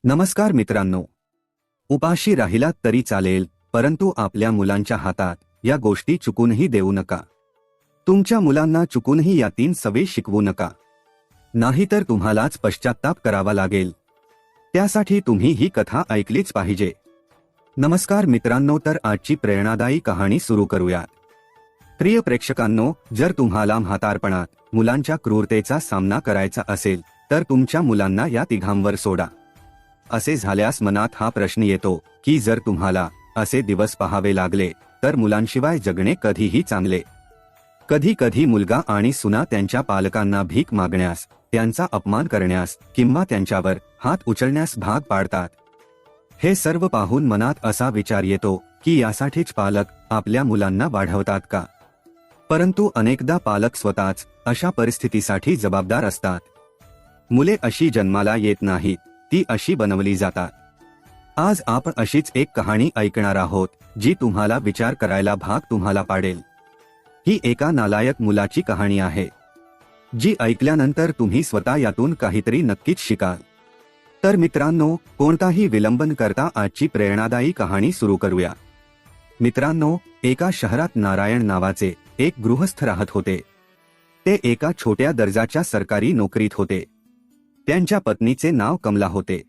नमस्कार मित्रांनो. उपाशी राहिलात तरी चालेल, परंतु आपल्या मुलांच्या हातात या गोष्टी चुकूनही देऊ नका. तुमच्या मुलांना चुकूनही या 3 सवयी शिकवू नका, नाहीतर तुम्हालाच पश्चात्ताप करावा लागेल. त्यासाठी तुम्ही ही कथा ऐकलीच पाहिजे. नमस्कार मित्रांनो, तर आजची प्रेरणादायी कहाणी सुरू करूयात. प्रिय प्रेक्षकांनो, जर तुम्हाला म्हातारपणात मुलांच्या क्रूरतेचा सामना करायचा असेल तर तुमच्या मुलांना या तिघांवर सोडा. असे झाल्यास मनात हा प्रश्न येतो की जर तुम्हाला असे दिवस पाहावे लागले तर मुलांशिवाय जगणे कधीही चांगले. कधी कधी मुलगा आणि सुना त्यांच्या पालकांना भीक मागण्यास, त्यांचा अपमान करण्यास किंवा त्यांच्यावर हात उचलण्यास भाग पाडतात. हे सर्व पाहून मनात असा विचार येतो की यासाठीच पालक आपल्या मुलांना वाढवतात का? परंतु अनेकदा पालक स्वतःच अशा परिस्थितीसाठी जबाबदार असतात. मुले अशी जन्माला येत नाहीत, ती अशी बनवली जातात. आज आपण अशीच एक कहाणी ऐकणार आहोत जी तुम्हाला विचार करायला भाग तुम्हाला पाडेल. ही एका नालायक मुलाची कहाणी आहे, जी ऐकल्यानंतर तुम्ही स्वतः यातून काहीतरी नक्कीच शिकाल. तर मित्रांनो, कोणताही विलंब न करता आजची प्रेरणादायी कहाणी सुरू करूया. मित्रांनो, एका शहरात नारायण नावाचे एक गृहस्थ राहत होते. ते एका छोट्या दर्जाच्या सरकारी नोकरीत होते. त्यांच्या पत्नीचे नाव कमला होते.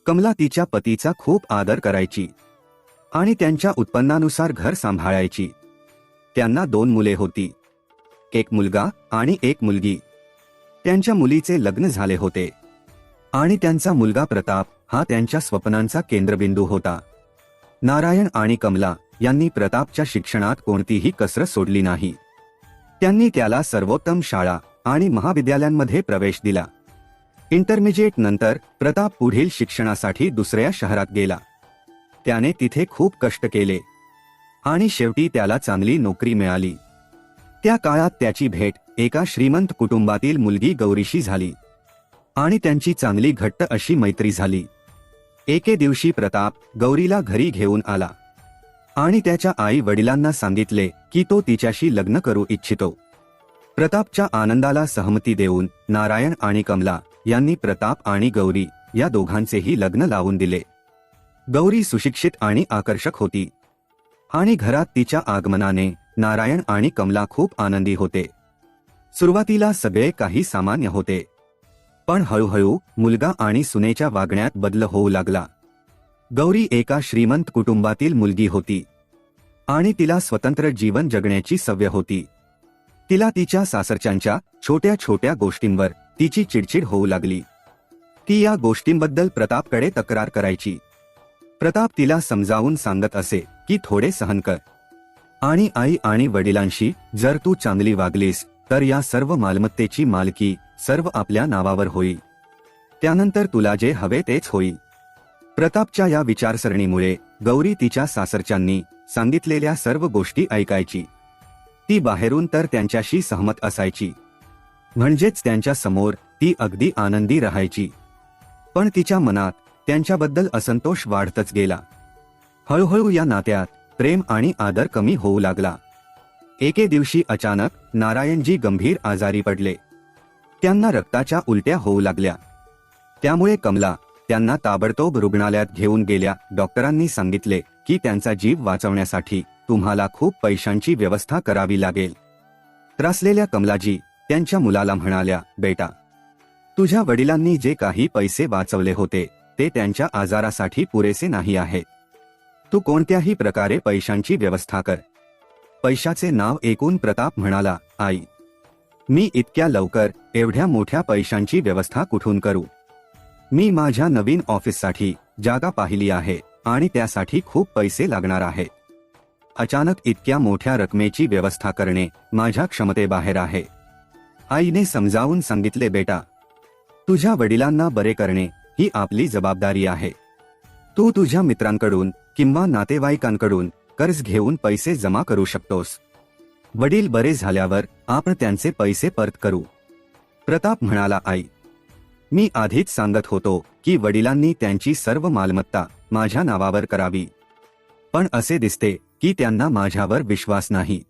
कमला तिच्या पतीचा खूप आदर करायची आणि त्यांच्या उत्पन्नानुसार घर सांभाळायची. त्यांना 2 मुले होती, एक मुलगा आणि एक मुलगी. त्यांच्या मुलीचे लग्न झाले होते आणि त्यांचा मुलगा प्रताप हा त्यांच्या स्वप्नांचा केंद्रबिंदू होता. नारायण आणि कमला यांनी प्रतापच्या शिक्षणात कोणतीही कसरत सोडली नाही. त्यांनी त्याला सर्वोत्तम शाळा आणि महाविद्यालयांमध्ये प्रवेश दिला. इंटरमिजिएट नंतर प्रताप पुढील शिक्षणासाठी दुसऱ्या शहरात गेला. त्याने तिथे खूप कष्ट केले आणि शेवटी त्याला चांगली नोकरी मिळाली. त्या काळात त्याची भेट एका श्रीमंत कुटुंबातील मुलगी गौरीशी झाली आणि त्यांची चांगली घट्ट अशी मैत्री झाली. एके दिवशी प्रताप गौरीला घरी घेऊन आला आणि त्याच्या आई वडिलांना सांगितले की तो तिच्याशी लग्न करू इच्छितो. प्रतापच्या आनंदाला सहमती देऊन नारायण आणि कमला यांनी प्रताप आणि गौरी या दोघांचेही लग्न लावून दिले. गौरी सुशिक्षित आणि आकर्षक होती आणि घरात तिच्या आगमनाने नारायण आणि कमला खूप आनंदी होते. सुरुवातीला सगळे काही सामान्य होते, पण हळूहळू मुलगा आणि सुनेच्या वागण्यात बदल होऊ लागला. गौरी एका श्रीमंत कुटुंबातील मुलगी होती आणि तिला स्वतंत्र जीवन जगण्याची सवय होती. तिला तिच्या सासरच्यांच्या छोट्या छोट्या गोष्टींवर तिची चिडचिड होऊ लागली. ती या गोष्टींबद्दल प्रतापकडे तक्रार करायची. प्रताप तिला समजावून सांगत असे की थोडे सहन कर आणि आई आणि वडिलांशी जर तू चांगली वागलीस तर या सर्व मालमत्तेची मालकी सर्व आपल्या नावावर होईल. त्यानंतर तुला जे हवे तेच होईल. प्रतापच्या या विचारसरणीमुळे गौरी तिच्या सासरच्यांनी सांगितलेल्या सर्व गोष्टी ऐकायची. ती बाहेरून तर त्यांच्याशी सहमत असायची, म्हणजेच त्यांच्या समोर ती अगदी आनंदी राहायची, पण तिच्या मनात त्यांच्याबद्दल असंतोष वाढतच गेला. हळूहळू या नात्यात प्रेम आणि आदर कमी होऊ लागला. एके दिवशी अचानक नारायणजी गंभीर आजारी पडले. त्यांना रक्ताच्या उलट्या होऊ लागल्या. त्यामुळे कमला त्यांना ताबडतोब रुग्णालयात घेऊन गेल्या. डॉक्टरांनी सांगितले की त्यांचा जीव वाचवण्यासाठी तुम्हाला खूप पैशांची व्यवस्था करावी लागेल. त्रासलेल्या कमलाजी त्यांच्या मुलाला म्हणाल्या, बेटा, तुझ्या वडिलांनी जे काही पैसे वाचवले होते ते त्यांच्या आजारासाठी पुरेसे नाही आहेत. तू कोणत्याही प्रकारे पैशांची व्यवस्था कर. पैशाचे नाव ऐकून प्रताप म्हणाला, आई, मी इतक्या लवकर एवढ्या मोठ्या पैशांची व्यवस्था कुठून करू? मी माझ्या नवीन ऑफिससाठी जागा पाहिली आहे आणि त्यासाठी खूप पैसे लागणार आहेत. अचानक इतक्या मोठ्या रकमेची व्यवस्था करणे माझ्या क्षमतेबाहेर आहे. आईने समजावून सांगितले, बेटा, तुझ्या वडिलांना बरे करणे ही आपली जबाबदारी आहे. तू तुझ्या मित्रांकडून किंवा नातेवाईकांकडून कर्ज घेऊन पैसे जमा करू शकतोस. वडील बरे झाल्यावर आपण त्यांचे पैसे परत करू. प्रताप म्हणाला, आई, मी आधीच सांगत होतो की वडिलांनी त्यांची सर्व मालमत्ता माझ्या नावावर करावी, पण असे दिसते की त्यांना माझ्यावर विश्वास नाही.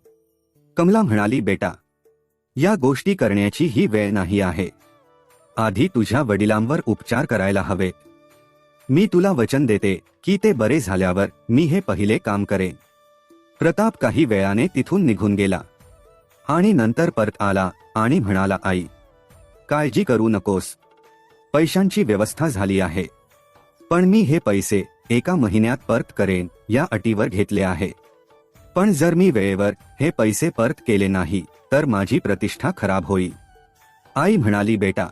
कमला म्हणाली, बेटा, या गोष्टी करण्याची ही वेळ नाही आहे. आधी तुझ्या वडिलांवर उपचार करायला हवेत. मी तुला वचन देते की ते बरे झाल्यावर मी हे पहिले काम करेन. प्रताप काही वेळाने तिथून निघून गेला आणि नंतर परत आला आणि म्हणाला, आई, काळजी करू नकोस. पैशांची व्यवस्था झाली आहे. पण मी हे पैसे 1 महिन्यात परत करेन या अटीवर घेतले आहे. पण जर मी वेळेवर हे पैसे परत केले नाही तर माझी प्रतिष्ठा खराब होईल. आई म्हणाली, बेटा,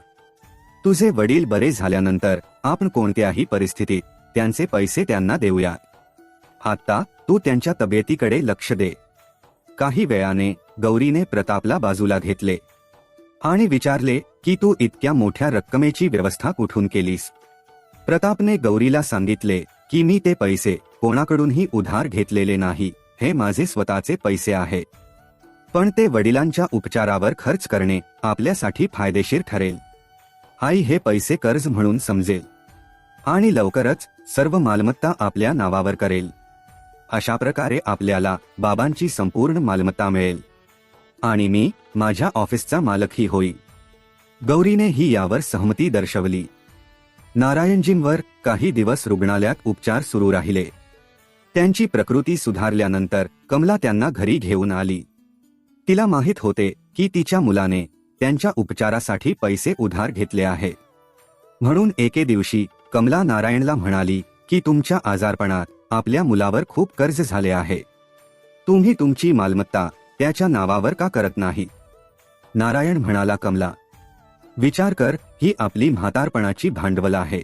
तुझे वडील बरे झाल्यानंतर आपण कोणत्याही परिस्थितीत त्यांचे पैसे त्यांना देऊयात. आता तू त्यांच्या तब्येतीकडे लक्ष दे. काही वेळाने गौरीने प्रतापला बाजूला घेतले आणि विचारले की तू इतक्या मोठ्या रक्कमेची व्यवस्था कुठून केलीस? प्रतापने गौरीला सांगितले की मी ते पैसे कोणाकडूनही उधार घेतलेले नाही, हे माझे स्वतःचे पैसे आहेत. पण ते वडिलांच्या उपचारावर खर्च करणे आपल्यासाठी फायदेशीर ठरेल. आई हे पैसे कर्ज म्हणून समजेल आणि लवकरच सर्व मालमत्ता आपल्या नावावर करेल. अशा प्रकारे आपल्याला बाबांची संपूर्ण मालमत्ता मिळेल आणि मी माझ्या ऑफिसचा मालकही होईल. गौरीने ही यावर सहमती दर्शवली. नारायणजींवर काही दिवस रुग्णालयात उपचार सुरू राहिले. त्यांची प्रकृती सुधारल्यानंतर कमला त्यांना घरी घेऊन आली. तिला माहित होते की तिच्या मुलाने त्यांच्या उपचारासाठी पैसे उधार घेतले आहे. म्हणून एके दिवशी कमला नारायणला म्हणाली की तुमच्या आजारपणात आपल्या मुलावर खूप कर्ज झाले आहे. तुम्ही तुमची मालमत्ता त्याच्या नावावर का करत नाही? नारायण म्हणाला, कमला, विचार कर, ही आपली म्हातारपणाची भांडवल आहे.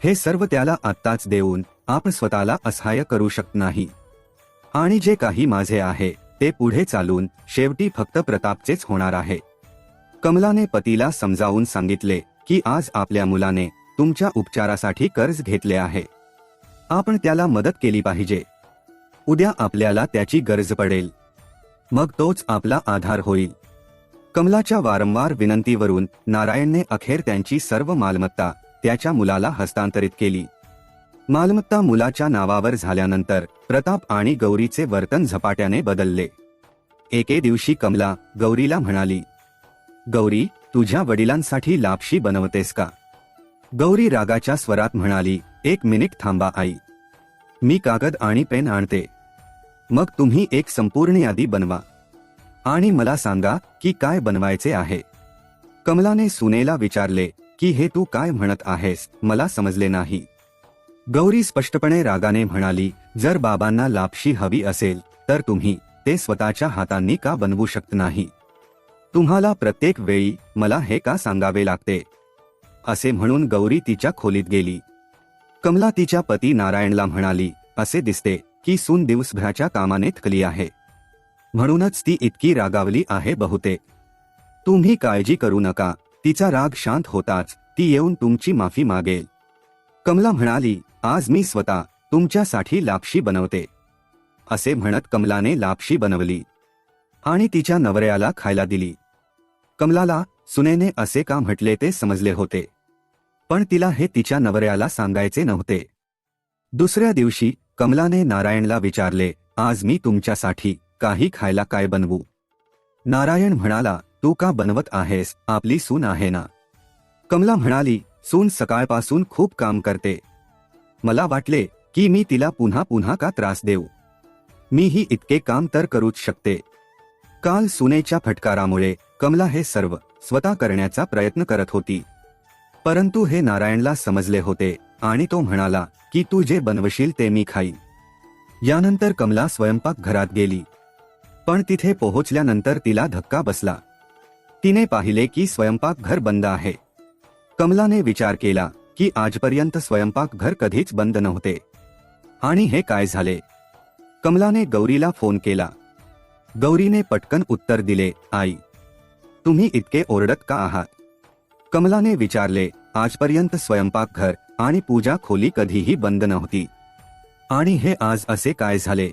हे सर्व त्याला आत्ताच देऊन आपण स्वतःला असहाय्य करू शकत नाही. आणि जे काही माझे आहे ते पुढे चालून शेवटी फक्त प्रतापचेच होणार आहे. कमलाने पतीला समजावून सांगितले की आज आपल्या मुलाने तुमच्या उपचारासाठी कर्ज घेतले आहे. आपण त्याला मदत केली पाहिजे. उद्या आपल्याला त्याची गरज पडेल, मग तोच आपला आधार होईल. कमलाच्या वारंवार विनंतीवरून नारायणने अखेर त्यांची सर्व मालमत्ता त्याच्या मुलाला हस्तांतरित केली. मालमत्ता मुलाच्या नावावर झाल्यानंतर प्रताप आणि गौरीचे वर्तन झपाट्याने बदलले. एके दिवशी कमला गौरीला म्हणाली, गौरी, तुझ्या वडिलांसाठी लापशी बनवतेस का? गौरी रागाच्या स्वरात म्हणाली, 1 मिनिट थांबा आई, मी कागद आणि पेन आणते. मग तुम्ही एक संपूर्ण यादी बनवा आणि मला सांगा की काय बनवायचे आहे. कमलाने सुनेला विचारले की हे तू काय म्हणत आहेस, मला समजले नाही. गौरी स्पष्टपणे रागाने म्हणाली, जर बाबांना लापशी हवी असेल तर तुम्ही ते स्वतःच्या हातांनी का बनवू शकत नाही? तुम्हाला प्रत्येक वेळी मला हे का सांगावे लागते? असे म्हणून गौरी तिच्या खोलीत गेली. कमला तिच्या पती नारायणला म्हणाली, असे दिसते की सून दिवसभराच्या कामाने थकली आहे, म्हणूनच ती इतकी रागावली आहे बहुतेक. तुम्ही काळजी करू नका, तिचा राग शांत होताच ती येऊन तुमची माफी मागेल. कमला म्हणाली, आज मी स्वतः तुमच्यासाठी लापशी बनवते. असे म्हणत कमलाने लापशी बनवली आणि तिच्या नवऱ्याला खायला दिली. कमलाला सुनेने असे का म्हटले ते समजले होते, पण तिला हे तिच्या नवऱ्याला सांगायचे नव्हते. दुसऱ्या दिवशी कमलाने नारायणला विचारले, आज मी तुमच्यासाठी काही खायला काय बनवू? नारायण म्हणाला, तू का बनवत आहेस, आपली सून आहे ना. कमला म्हणाली, सून सकाळपासून खूप काम करते, मला वाटले की मी तिला पुन्हा पुन्हा का त्रास देऊ. मीही इतके काम तर करूच शकते. काल सुनेच्या फटकारामुळे कमला हे सर्व स्वतः करण्याचा प्रयत्न करत होती, परंतु हे नारायणला समजले होते आणि तो म्हणाला की तू जे बनवशील ते मी खाईन. यानंतर कमला स्वयंपाक घरात गेली, पण तिथे पोहोचल्यानंतर तिला धक्का बसला. तिने पाहिले की स्वयंपाकघर बंद आहे. कमलाने विचार केला की आजपर्यंत स्वयंपाकघर कधीच बंद नव्हते आणि हे काय झाले. कमलाने गौरीला फोन केला. गौरीने पटकन उत्तर दिले, आई, तुम्ही इतके ओरडत का आहात? कमलाने विचारले, आजपर्यंत स्वयंपाकघर आणि पूजा खोली कधीही बंद नव्हती आणि हे आज असे काय झाले?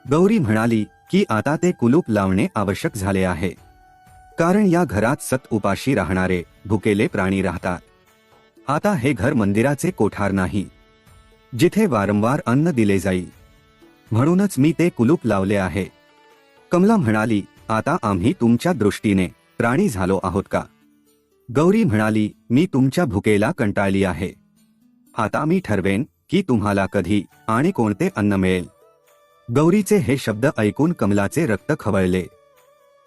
गौरी म्हणाली की आता ते कुलूप लावणे आवश्यक झाले आहे, कारण या घरात सत उपाशी राहणारे भुकेले प्राणी राहतात. आता हे घर मंदिराचे कोठार नाही जिथे वारंवार अन्न दिले जाईल, म्हणूनच मी ते कुलूप लावले आहे. कमला म्हणाली, आता आम्ही तुमच्या दृष्टीने प्राणी झालो आहोत का? गौरी म्हणाली, मी तुमच्या भुकेला कंटाळली आहे. आता मी ठरवेन की तुम्हाला कधी आणि कोणते अन्न मिळेल. गौरीचे हे शब्द ऐकून कमलाचे रक्त खवळले.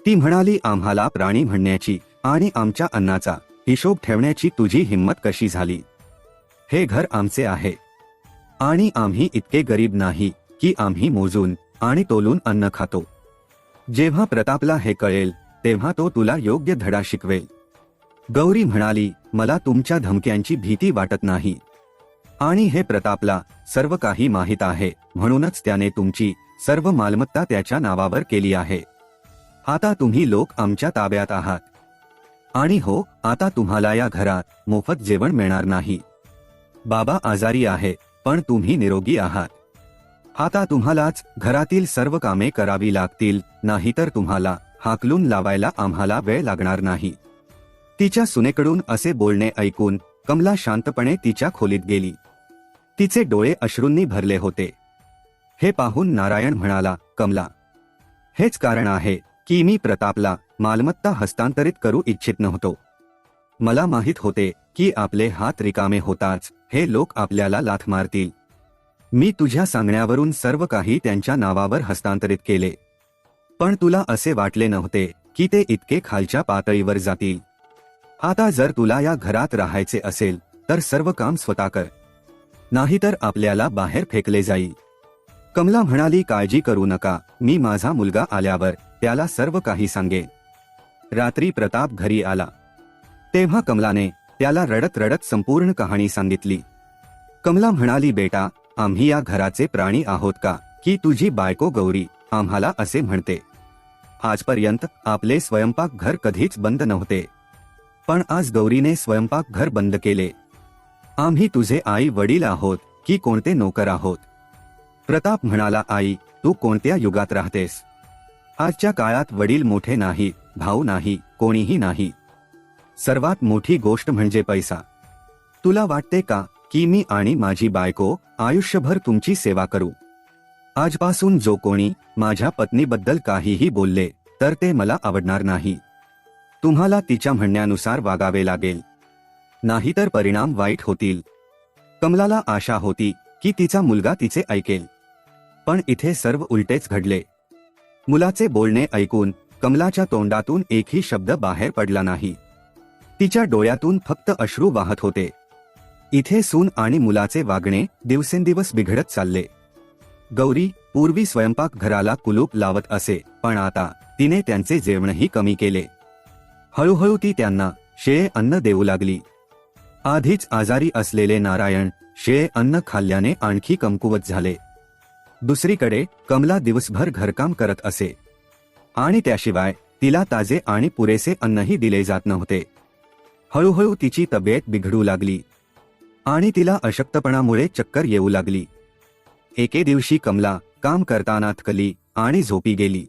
ती म्हणाली, आम्हाला प्राणी म्हणण्याची आणि आमच्या अन्नाचा हिशोब ठेवण्याची तुझी हिंमत कशी झाली? हे घर आमचे आहे आणि आम्ही इतके गरीब नाही की आम्ही मोजून आणि तोलून अन्न खातो. जेव्हा प्रतापला हे कळेल तेव्हा तो तुला योग्य धडा शिकवेल. गौरी म्हणाली, मला तुमच्या धमक्यांची भीती वाटत नाही आणि हे प्रतापला सर्व काही माहीत आहे, म्हणूनच त्याने तुमची सर्व मालमत्ता त्याच्या नावावर केली आहे. आता तुम्ही लोक आमच्या ताब्यात आहात आणि हो, आता तुम्हाला या घरात मोफत जेवण मिळणार नाही. बाबा आजारी आहे पण तुम्ही निरोगी आहात. आता तुम्हालाच घरातील सर्व कामे करावी लागतील, नाहीतर तुम्हाला हाकलून लावायला आम्हाला वेळ लागणार नाही. तिच्या सुनेकडून असे बोलणे ऐकून कमला शांतपणे तिच्या खोलीत गेली. तिचे डोळे अश्रूंनी भरले होते. हे पाहून नारायण म्हणाला, कमला, हेच कारण आहे की मी प्रतापला मालमत्ता हस्तांतरित करू इच्छित नव्हतो. मला माहित होते की आपले हात रिकामे होताच हे लोक आपल्याला लाथ मारतील. मी तुझ्या सांगण्यावरून सर्व काही त्यांच्या नावावर हस्तांतरित केले, पण तुला असे वाटले नव्हते की ते इतके खालच्या पातळीवर जातील. आता जर तुला या घरात राहायचे असेल तर सर्व काम स्वतः कर, नाहीतर आपल्याला बाहेर फेकले जाईल. कमला म्हणाली, काळजी करू नका, मी माझा मुलगा आल्यावर त्याला सर्व काही सांगेन. रात्री प्रताप घरी आला तेव्हा कमलाने त्याला रडत रडत संपूर्ण कहाणी सांगितली. कमला म्हणाली, बेटा, आम्ही या घराचे प्राणी आहोत का की तुझी बायको गौरी आम्हाला असे म्हणते? आजपर्यंत आपले स्वयंपाक घर कधीच बंद नव्हते, पण आज गौरीने स्वयंपाक घर बंद केले. आम्ही तुझे आई वडील आहोत की कोणते नोकर आहोत? प्रताप म्हणाला, आई, तू कोणत्या युगात राहतेस? आजच्या काळात वडील मोठे नाही, भाऊ नाही, कोणीही नाही. सर्वात मोठी गोष्ट म्हणजे पैसा. तुला वाटते का की मी आणि माझी बायको आयुष्यभर तुमची सेवा करू? आजपासून जो कोणी माझ्या पत्नीबद्दल काहीही बोलले तर ते मला आवडणार नाही. तुम्हाला तिच्या म्हणण्यानुसार वागावे लागेल, नाहीतर परिणाम वाईट होतील. कमलाला आशा होती की तिचा मुलगा तिचे ऐकेल, पण इथे सर्व उलटेच घडले. मुलाचे बोलणे ऐकून कमलाच्या तोंडातून एकही शब्द बाहेर पडला नाही. तिच्या डोळ्यातून फक्त अश्रू वाहत होते. इथे सून आणि मुलाचे वागणे दिवसेंदिवस बिघडत चालले. गौरी पूर्वी स्वयंपाक घराला कुलूप लावत असे, पण आता तिने त्यांचे जेवणही कमी केले. हळूहळू ती त्यांना शेळे अन्न देऊ लागली. आधीच आजारी असलेले नारायण शेळे अन्न खाल्ल्याने आणखी कमकुवत झाले. दुसरीकडे कमला दिवसभर घरकाम करत असे आणि त्याशिवाय तिला ताजे आणि पुरेसे अन्नही दिले जात नव्हते. हळूहळू तिची तब्येत बिघडू लागली आणि तिला अशक्तपणामुळे चक्कर येऊ लागली. एके दिवशी कमला काम करताना थकली आणि झोपी गेली.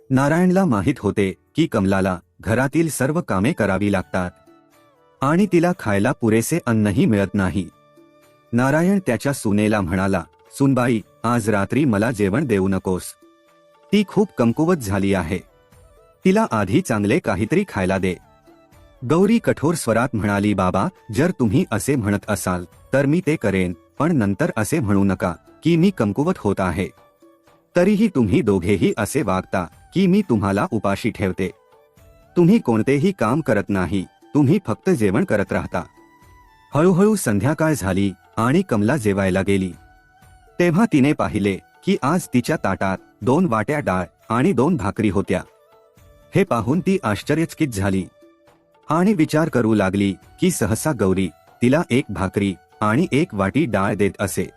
नारायणला माहित होते की कमलाला घरातील सर्व कामे करावी लागतात आणि तिला खायला पुरेसे अन्नही मिळत नाही. नारायण त्याच्या सुनेला म्हणाला, सुनबाई, आज रात्री मला जेवण देऊ नकोस. ती खूप कमकुवत झाली आहे. तिला आधी चांगले काहीतरी खायला दे. गौरी कठोर स्वरात म्हणाली, बाबा, जर तुम्ही असे म्हणत असाल तर मी ते करेन, पण नंतर असे म्हणू नका की मी कमकुवत होत आहे. तरीही तुम्ही दोघेही असे वागता की मी तुम्हाला उपाशी ठेवते. तुम्ही कोणतेही काम करत नाही, तुम्ही फक्त जेवण करत राहता. हळूहळू संध्याकाळ झाली आणि कमला जेवायला गेली. तेव्हा तिने पाहिले की आज तिच्या ताटात 2 वाट्या डाळ आणि 2 भाकरी होत्या. हे पाहून ती आश्चर्यचकित झाली आणि विचार करू लागली की सहसा गौरी तिला 1 भाकरी आणि 1 वाटी डाळ देत असे,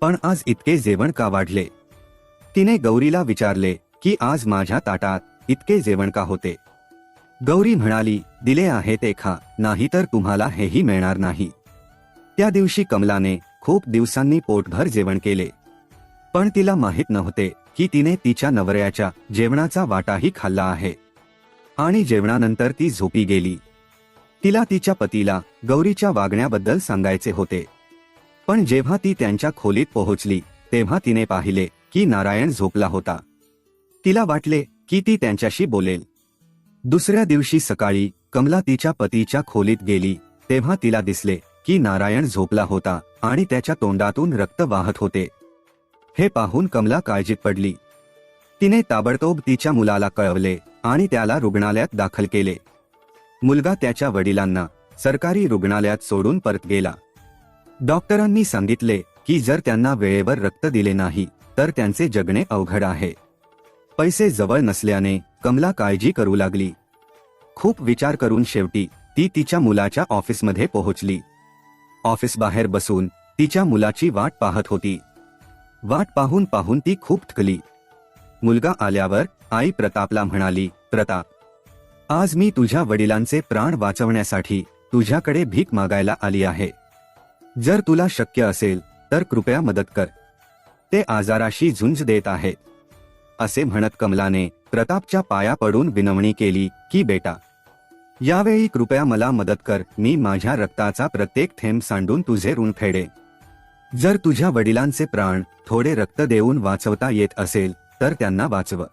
पण आज इतके जेवण का वाढले? तिने गौरीला विचारले की आज माझ्या ताटात इतके जेवण का होते? गौरी म्हणाली, दिले आहे ते खा, नाहीतर तुम्हाला हेही मिळणार नाही. त्या दिवशी कमलाने खूप दिवसांनी पोटभर जेवण केले, पण तिला माहित नव्हते की तिने तिच्या नवऱ्याच्या जेवणाचा वाटाही खाल्ला आहे. आणि जेवणानंतर ती झोपी गेली. तिला तिच्या पतीला गौरीच्या वागण्याबद्दल सांगायचे होते, पण जेव्हा ती त्यांच्या खोलीत पोहोचली तेव्हा तिने पाहिले की नारायण झोपला होता. तिला वाटले की ती त्यांच्याशी बोलेल. दुसऱ्या दिवशी सकाळी कमला तिच्या पतीच्या खोलीत गेली तेव्हा तिला दिसले की नारायण झोपला होता आणि त्याच्या तोंडातून रक्त वाहत होते. हे पाहून कमला काळजीत पडली. तिने ताबडतोब तिच्या मुलाला कळवले आणि त्याला रुग्णालयात दाखल केले. मुलगा त्याच्या वडिलांना सरकारी रुग्णालयात सोडून परत गेला. डॉक्टरांनी सांगितले की जर त्यांना वेळेवर रक्त दिले नाही तर त्यांचे जगणे अवघड आहे. पैसे जवळ नसल्याने कमला काळजी करू लागली. खूप विचार करून शेवटी ती तिच्या मुलाच्या ऑफिसमध्ये पोहोचली. ऑफिस बाहेर बसून तिच्या मुलाची वाट पाहत होती. वाट पाहून पाहून ती खूप थकली. मुलगा आल्यावर आई प्रतापला म्हणाली, प्रताप, आज मी तुझ्या वडिलांचे प्राण वाचवण्यासाठी तुझ्याकडे भीक मागायला आली आहे. जर तुला शक्य असेल तर कृपया मदत कर. ते आजाराशी झुंज देत आहेत. असे म्हणत कमलाने प्रतापच्या पाया पडून विनवणी केली की बेटा, यावेळी कृपया मला मदत कर. मी माझ्या रक्ताचा प्रत्येक थेंब सांडून तुझे ऋण फेडे. जर तुझ्या वडिलांचे प्राण थोडे रक्त देऊन वाचवता येत असेल तर त्यांना वाचव.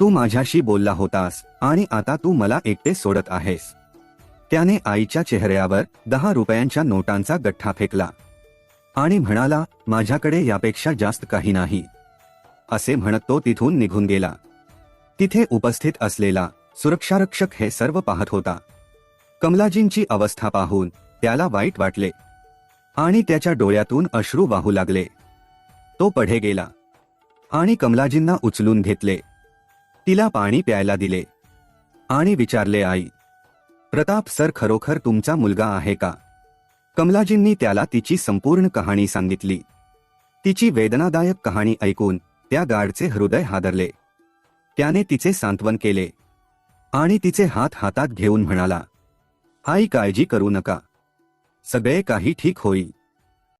तू माझ्याशी बोलला होतास आणि आता तू मला एकटे सोडत आहेस. त्याने आईच्या चेहऱ्यावर 10 रुपयांच्या नोटांचा गठ्ठा फेकला आणि म्हणाला, माझ्याकडे यापेक्षा जास्त काही नाही. असे म्हणत तो तिथून निघून गेला. तिथे उपस्थित असलेला सुरक्षारक्षक हे सर्व पाहत होता. कमलाजींची अवस्था पाहून त्याला वाईट वाटले आणि त्याच्या डोळ्यातून अश्रू वाहू लागले. तो पुढे गेला आणि कमलाजींना उचलून घेतले. तिला पाणी प्यायला दिले आणि विचारले, आई, प्रताप सर खरोखर तुमचा मुलगा आहे का? कमलाजींनी त्याला तिची संपूर्ण कहाणी सांगितली. तिची वेदनादायक कहाणी ऐकून त्या गार्डचे हृदय हादरले. त्याने तिचे सांत्वन केले आणि तिचे हात हातात घेऊन म्हणाला, आई, काळजी करू नका. सगळे काही ठीक होईल.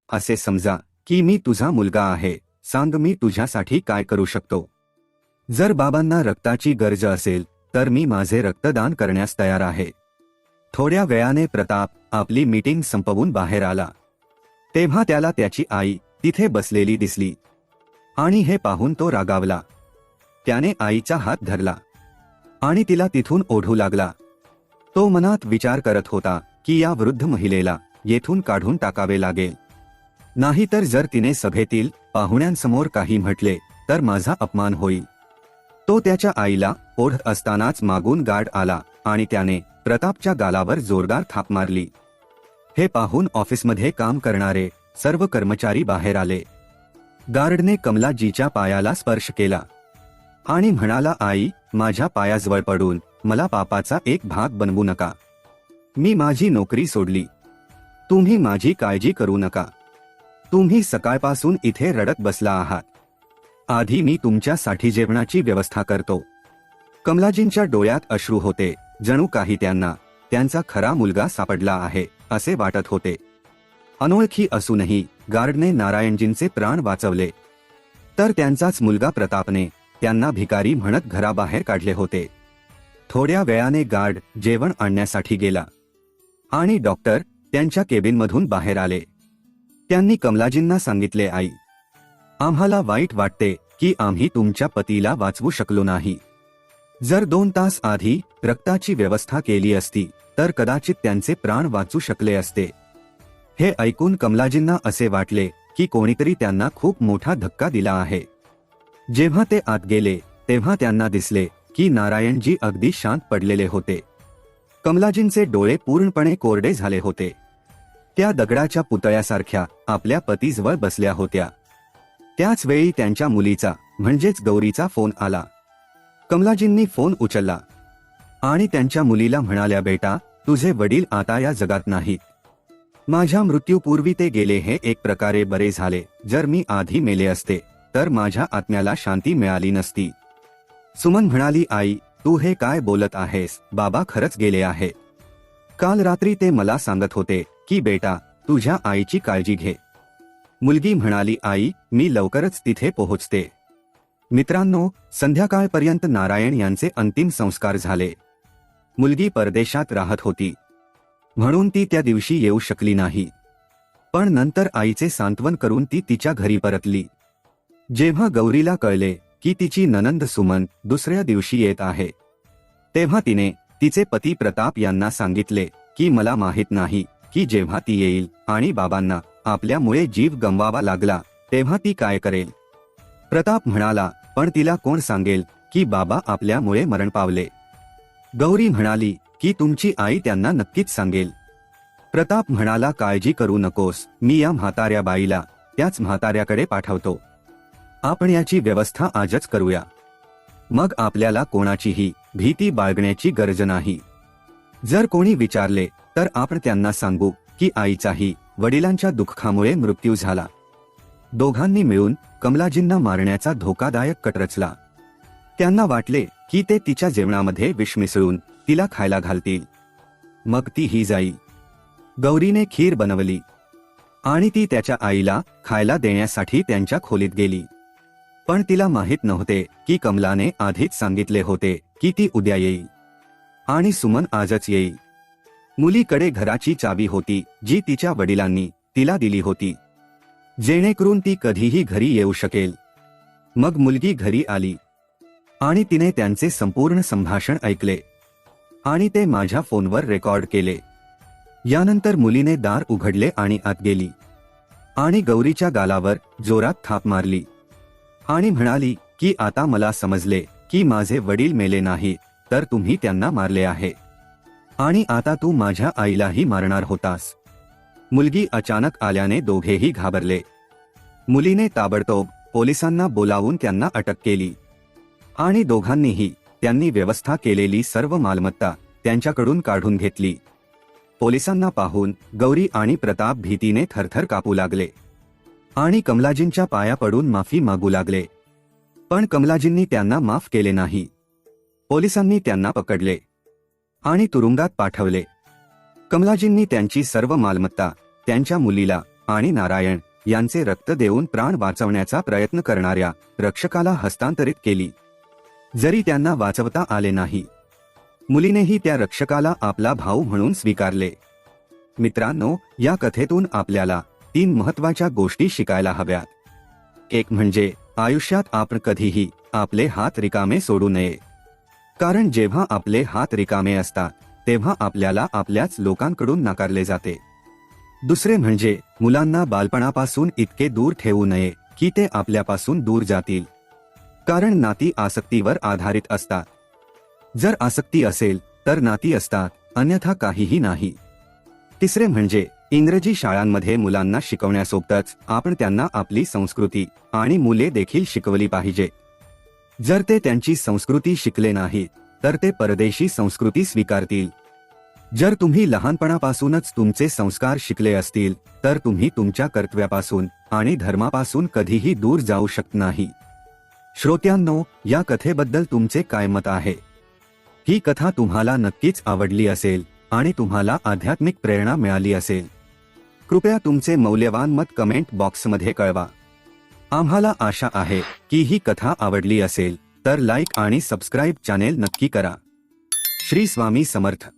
असे समजा की मी तुझा मुलगा आहे. सांग, मी तुझ्यासाठी काय करू शकतो? जर बाबांना रक्ताची गरज असेल तर मी माझे रक्तदान करण्यास तयार आहे. थोड्या वेळाने प्रताप आपली मीटिंग संपवून बाहेर आला. तेव्हा त्याला त्याची आई तिथे बसलेली दिसली आणि हे पाहून तो रागावला. त्याने आईचा हात धरला आणि तिला तिथून ओढू लागला. तो मनात विचार करत होता की या वृद्ध महिलेला येथून काढून टाकावे लागेल. नाहीतर जर तिने सभेतील पाहुण्यांसमोर काही म्हटले तर माझा अपमान होईल. तो त्याच्या आईला ओढत असतानाच मागून गार्ड आला आणि त्याने प्रतापच्या गालावर जोरदार थाप मारली. हे पाहून ऑफिसमध्ये काम करणारे सर्व कर्मचारी बाहेर आले. गार्डने कमलाजीच्या पायाला स्पर्श केला आणि म्हणाला, आई, माझ्या पायाजवळ पडून मला पापाचा एक भाग बनवू नका. मी माझी नोकरी सोडली. तुम्ही माझी काळजी करू नका. तुम्ही सकाळपासून इथे रडत बसला आहात. आधी मी तुमच्यासाठी जेवणाची व्यवस्था करतो. कमलाजींच्या डोळ्यात अश्रू होते. जणू काही त्यांना त्यांचा खरा मुलगा सापडला आहे असे वाटत होते. अनोळखी असूनही गार्डने नारायणजींचे प्राण वाचवले, तर त्यांचाच मुलगा प्रतापने त्यांना भिकारी म्हणत घराबाहेर काढले होते. थोड्या वेळाने गार्ड जेवण आणण्यासाठी गेला आणि डॉक्टर त्यांच्या केबिनमधून बाहेर आले. त्यांनी कमलाजींना सांगितले, आई, आम्हाला वाईट वाटते की आम्ही तुमच्या पतीला वाचवू शकलो नाही. जर 2 तास आधी रक्ताची व्यवस्था केली असती तर कदाचित त्यांचे प्राण वाचू शकले असते. हे ऐकून कमलाजींना असे वाटले की कोणीतरी त्यांना खूप मोठा धक्का दिला आहे. जेव्हा ते आत गेले तेव्हा त्यांना दिसले की नारायणजी अगदी शांत पडलेले होते. कमलाजींचे डोळे पूर्णपणे कोरडे झाले होते. त्या दगडाच्या पुतळ्यासारख्या आपल्या पतीजवळ बसल्या होत्या. त्याच वेळी त्यांच्या मुलीचा म्हणजेच गौरीचा फोन आला. कमलाजींनी फोन उचलला आणि त्यांच्या मुलीला म्हणाल्या, बेटा, तुझे वडील आता या जगात नाहीत. माझ्या मृत्यूपूर्वी ते गेले. हे एक प्रकारे बरे झाले. जर मी आधी मेले असते तर माझ्या आत्म्याला शांती मिळाली नसती. सुमन म्हणाली, आई, तू हे काय बोलत आहेस? बाबा खरंच गेले आहे. काल रात्री ते मला सांगत होते की बेटा, तुझ्या आईची काळजी घे. मुलगी म्हणाली, आई, मी लवकरच तिथे पोहोचते. मित्रांनो, संध्याकाळपर्यंत नारायण यांचे अंतिम संस्कार झाले. मुलगी परदेशात राहत होती म्हणून ती त्या दिवशी येऊ शकली नाही. पण नंतर आईचे सांत्वन करून ती तिच्या घरी परतली. जेव्हा गौरीला कळले की तिची नणंद सुमन दुसऱ्या दिवशी येत आहे, तेव्हा तिने तिचे पती प्रताप यांना सांगितले की मला माहित नाही की जेव्हा ती येईल आणि बाबांना आपल्यामुळे जीव गमवावा लागला तेव्हा ती काय करेल. प्रताप म्हणाला, पण तिला कोण सांगेल की बाबा आपल्यामुळे मरण पावले. गौरी म्हणाली की तुमची आई त्यांना नक्कीच सांगेल. प्रताप म्हणाला, काळजी करू नकोस, मी या म्हाताऱ्या बाईला त्याच म्हाताऱ्याकडे पाठवतो. आपण याची व्यवस्था आजच करूया. मग आपल्याला कोणाचीही भीती बाळगण्याची गरज नाही. जर कोणी विचारले तर आपण त्यांना सांगू की आईचाही वडिलांच्या दुःखामुळे मृत्यू झाला. दोघांनी मिळून कमलाजींना मारण्याचा धोकादायक कट रचला. त्यांना वाटले की ते तिच्या जेवणामध्ये विष मिसळून तिला खायला घालतील, मग ती ही जाईल. गौरीने खीर बनवली आणि ती त्याच्या आईला खायला देण्यासाठी त्यांच्या खोलीत गेली. पण तिला माहित नव्हते की कमलाने आधीच सांगितले होते की ती उद्या येईल आणि सुमन आजच येईल. मुलीकडे घराची चावी होती जी तिच्या वडिलांनी तिला दिली होती, जेणेकरून ती कधीही घरी येऊ शकेल. मग मुलगी घरी आली आणि तिने त्यांचे संपूर्ण संभाषण ऐकले आणि ते माझ्या फोनवर रेकॉर्ड केले. यानंतर मुलीने दार उघडले आणि आत गेली आणि गौरीच्या गालावर जोरात थाप मारली आणि म्हणाली की आता मला समजले की माझे वडील मेले नाही तर तुम्ही त्यांना मारले आहे आणि आता तू माझ्या आईलाही मारणार होतास. मुलगी अचानक आल्याने दोघेही घाबरले. मुलीने ताबडतोब पोलिसांना बोलावून त्यांना अटक केली आणि दोघांनीही त्यांनी व्यवस्था केलेली सर्व मालमत्ता त्यांच्याकडून काढून घेतली. पोलिसांना पाहून गौरी आणि प्रताप भीतीने थरथर कापू लागले आणि कमलाजींच्या पाया पडून माफी मागू लागले. पण कमलाजींनी त्यांना माफ केले नाही. पोलिसांनी त्यांना पकडले आणि तुरुंगात पाठवले. कमलाजींनी त्यांची सर्व मालमत्ता त्यांच्या मुलीला आणि नारायण यांचे रक्त देऊन प्राण वाचवण्याचा प्रयत्न करणाऱ्या रक्षकाला हस्तांतरित केली. जरी त्यांना वाचवता आले नाही, मुलीनेही त्या रक्षकाला आपला भाऊ म्हणून स्वीकारले. मित्रांनो, या कथेतून आपल्याला 3 महत्त्वाच्या गोष्टी शिकायला हव्यात. एक म्हणजे आयुष्यात आपण कधीही आपले हात रिकामे सोडू नये, कारण जेव्हा आपले हात रिकामे असतात तेव्हा आपल्याला आपल्याच लोकांकडून नाकारले जाते. दुसरे म्हणजे मुलांना बालपणापासून इतके दूर ठेवू नये की ते आपल्यापासून दूर जातील, कारण नाती आसक्तीवर आधारित असतात. जर आसक्ती असेल तर नाती असतात, अन्यथा काहीही नाही. तिसरे म्हणजे इंग्रजी शाळांमध्ये मुलांना शिकवण्यासोबतच आपण त्यांना आपली संस्कृती आणि मूल्ये देखील शिकवली पाहिजे. जर ते त्यांची संस्कृती शिकले नाहीत तर ते परदेशी संस्कृती स्वीकारतील. जर तुम्ही लहानपणापासूनच तुमचे संस्कार शिकले असतील तर तुम्ही तुमच्या कर्तव्यापासून आणि धर्मापासून कधीही दूर जाऊ शकत नाही. श्रोत्यांनो, या कथेबद्दल तुमचे काय मत आहे? ही कथा तुम्हाला नक्कीच आवडली असेल आणि तुम्हाला आध्यात्मिक प्रेरणा मिळाली असेल. कृपया तुमचे मौल्यवान मत कमेंट बॉक्समध्ये कळवा. आम्हाला आशा आहे की ही कथा आवडली असेल तर लाईक आणि सबस्क्राईब चॅनेल नक्की करा. श्री स्वामी समर्थ.